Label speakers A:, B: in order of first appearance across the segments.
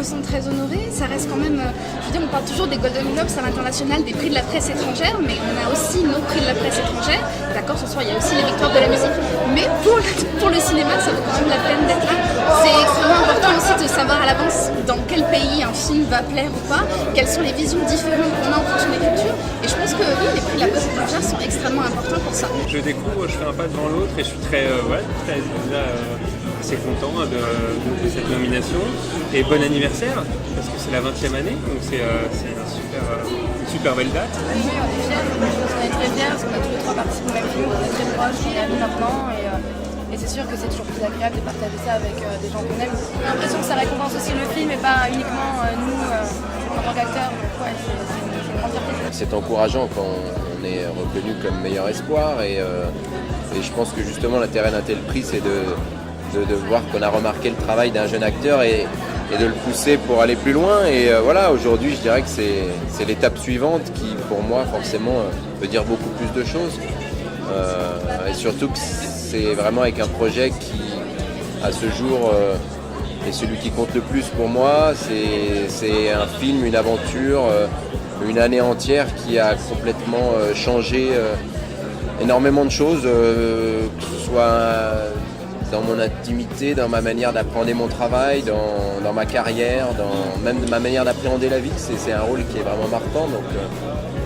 A: me sens très honorée. Ça reste quand même, je veux dire, on parle toujours des Golden Globes à l'international, des prix de la presse étrangère, mais on a aussi nos prix de la presse étrangère. D'accord, ce soir il y a aussi les victoires de la musique, mais pour le cinéma, ça vaut quand même la peine d'être là. C'est extrêmement important aussi de savoir à l'avance dans quel pays un film va plaire ou pas, quelles sont les visions différentes qu'on a en fonction des cultures. Et je pense que oui, les prix de la presse étrangère sont extrêmement importants pour ça.
B: Je découvre, je fais un pas devant l'autre et je suis très assez content de cette nomination. Et bon anniversaire, parce que c'est la 20e année, donc c'est une super belle date.
C: Oui, on est fiers, je pense qu'on est très fiers, parce qu'on a tous les trois participé au même film, on est très proches, on est amis maintenant, et c'est sûr que c'est toujours plus agréable de partager ça avec des gens qu'on aime. J'ai l'impression que ça récompense aussi le film et pas uniquement nous en tant qu'acteurs, donc ouais, c'est une grande fierté.
D: C'est encourageant quand on est reconnu comme meilleur espoir et je pense que justement l'intérêt d'un tel prix c'est de voir qu'on a remarqué le travail d'un jeune acteur et de le pousser pour aller plus loin et voilà, aujourd'hui je dirais que c'est l'étape suivante qui pour moi forcément veut dire beaucoup plus de choses et surtout que c'est vraiment avec un projet qui à ce jour est celui qui compte le plus pour moi, c'est un film, une aventure, une année entière qui a complètement changé énormément de choses, que ce soit dans mon intimité, dans ma manière d'appréhender mon travail, dans ma carrière, même de ma manière d'appréhender la vie. C'est un rôle qui est vraiment marquant, donc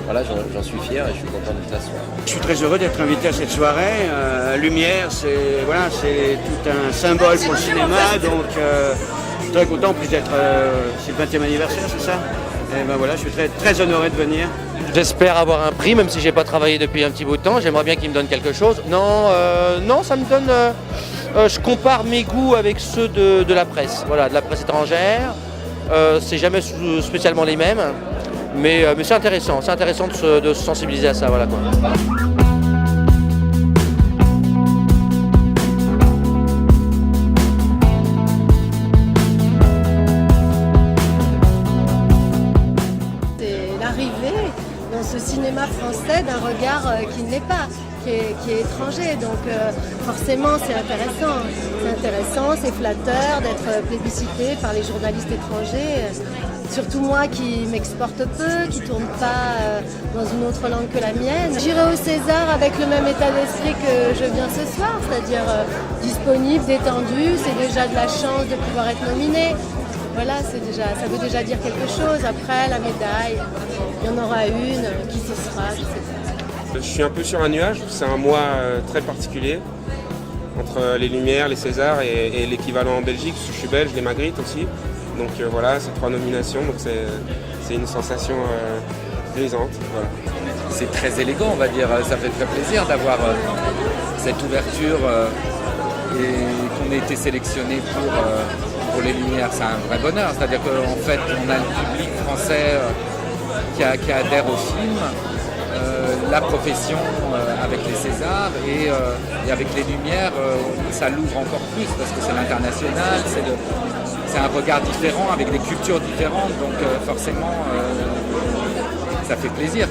D: voilà, j'en suis fier et je suis content d'être là ce soir.
E: Je suis très heureux d'être invité à cette soirée. Lumière, c'est tout un symbole pour le cinéma, donc je suis très content en plus d'être, c'est le 20e anniversaire, c'est ça? Et ben voilà, je suis très, très honoré de venir.
F: J'espère avoir un prix, même si j'ai pas travaillé depuis un petit bout de temps. J'aimerais bien qu'il me donne quelque chose. Non, ça me donne. Je compare mes goûts avec ceux de la presse. Voilà, de la presse étrangère. C'est jamais spécialement les mêmes, mais c'est intéressant. C'est intéressant de se sensibiliser à ça. Voilà quoi.
G: Dans ce cinéma français d'un regard qui ne l'est pas, qui est étranger. Donc forcément c'est intéressant, c'est flatteur d'être plébiscité par les journalistes étrangers. Surtout moi qui m'exporte peu, qui ne tourne pas dans une autre langue que la mienne. J'irai au César avec le même état d'esprit que je viens ce soir, c'est-à-dire disponible, détendu, c'est déjà de la chance de pouvoir être nominé. Voilà, ça veut déjà dire quelque chose. Après, la médaille, il y en aura une, qui ce sera, je sais pas.
H: Je suis un peu sur un nuage, c'est un mois très particulier, entre les Lumières, les Césars et l'équivalent en Belgique, parce que je suis belge, les Magritte aussi. Donc voilà, c'est 3 nominations, donc c'est une sensation grisante. Voilà.
I: C'est très élégant, on va dire, ça fait très plaisir d'avoir cette ouverture et qu'on ait été sélectionné pour les Lumières, c'est un vrai bonheur. C'est-à-dire qu'en fait, on a le public français qui adhère au film, la profession avec les Césars et avec les Lumières, ça l'ouvre encore plus parce que c'est l'international, c'est un regard différent avec des cultures différentes, donc forcément, ça fait plaisir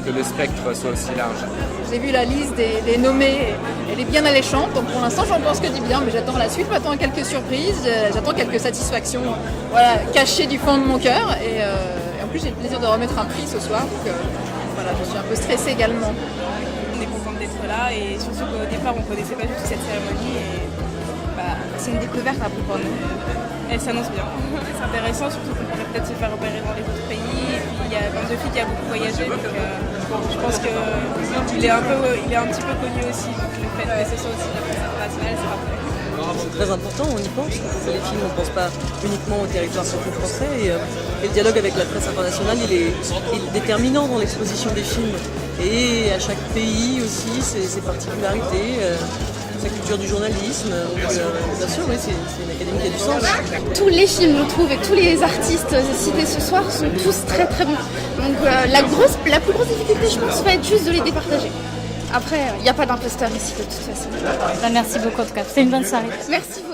I: que le spectre soit aussi large.
C: J'ai vu la liste des nommés, elle est bien alléchante, donc pour l'instant j'en pense que du bien, mais j'attends la suite, j'attends quelques surprises, j'attends quelques satisfactions cachées du fond de mon cœur, et en plus j'ai le plaisir de remettre un prix ce soir, donc voilà, je suis un peu stressée également.
J: On est contente d'être là, et surtout qu'au départ on ne connaissait pas du tout cette cérémonie, et c'est une découverte un peu pour nous. Elle s'annonce bien. C'est intéressant, surtout qu'on pourrait peut-être se faire repérer dans les autres pays. Et puis il y a Bande de filles qui a beaucoup voyagé, donc je pense qu'il est un petit peu connu aussi. Donc le fait que ce soit aussi de la presse internationale, c'est parfait.
K: C'est très important, on y pense. Quand on fait les films, on ne pense pas uniquement au territoire franco-français. Et le dialogue avec la presse internationale, il est déterminant dans l'exposition des films. Et à chaque pays aussi, ses particularités. La culture du journalisme, bien sûr, oui, c'est une académie qui a du sens.
A: Tous les films, je trouve, et tous les artistes cités ce soir sont tous très très bons. Donc la plus grosse difficulté, je pense, va être juste de les départager. Après, il n'y a pas d'imposteur ici de toute façon.
L: Merci beaucoup en tout cas, c'était une bonne soirée.
A: Merci beaucoup.